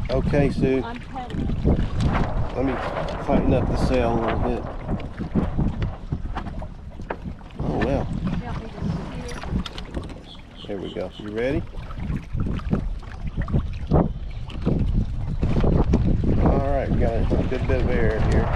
Okay, Sue. I'm cutting. Let me tighten up the sail a little bit. Oh, well. Help me to steer. There we go. You ready? All right, we got a good bit of air here.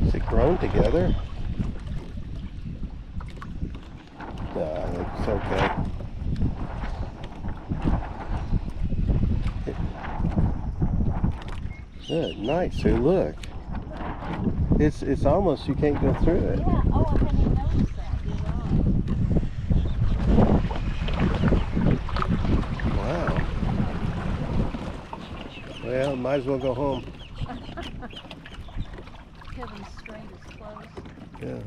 Is it grown together? No, it's okay. Good night, Sue. Look. It's almost, you can't go through it. Yeah. Oh, I hadn't even noticed that. You're right. Wow. Well, might as well go home. Kevin's strait is closed. Yeah.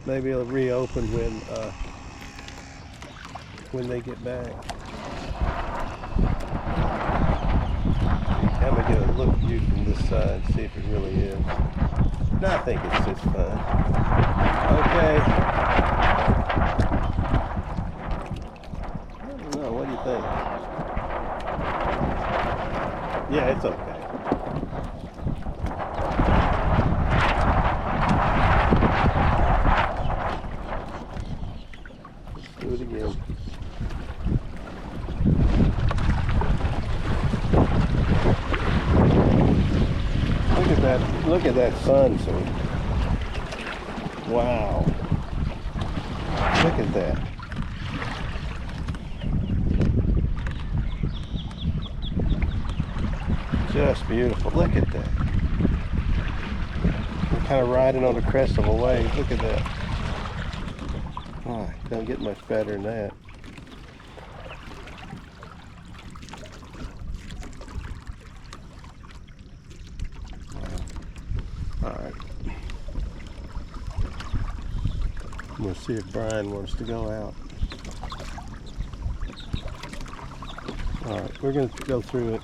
Maybe it'll reopen when they get back. I'm gonna get a look view from this side, see if it really is. No, I think it's just fun. Okay. I don't know, what do you think? Yeah, it's okay. Let's do it again. Look at that sun, Sue. Wow. Look at that. Just beautiful. Look at that. We're kind of riding on the crest of a wave. Look at that. Oh, don't get much better than that. Alright. We'll see if Brian wants to go out. Alright, we're going to go through it.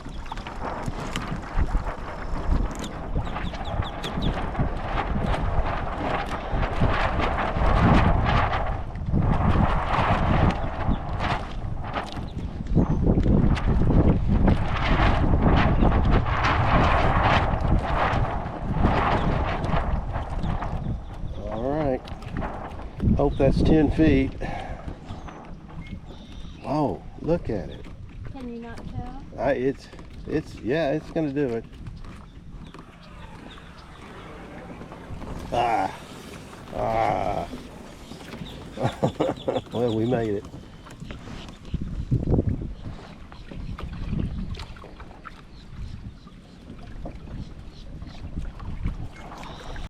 Hope that's 10 feet. Oh, look at it. Can you not tell? Yeah, it's gonna do it. Ah. Well, we made it.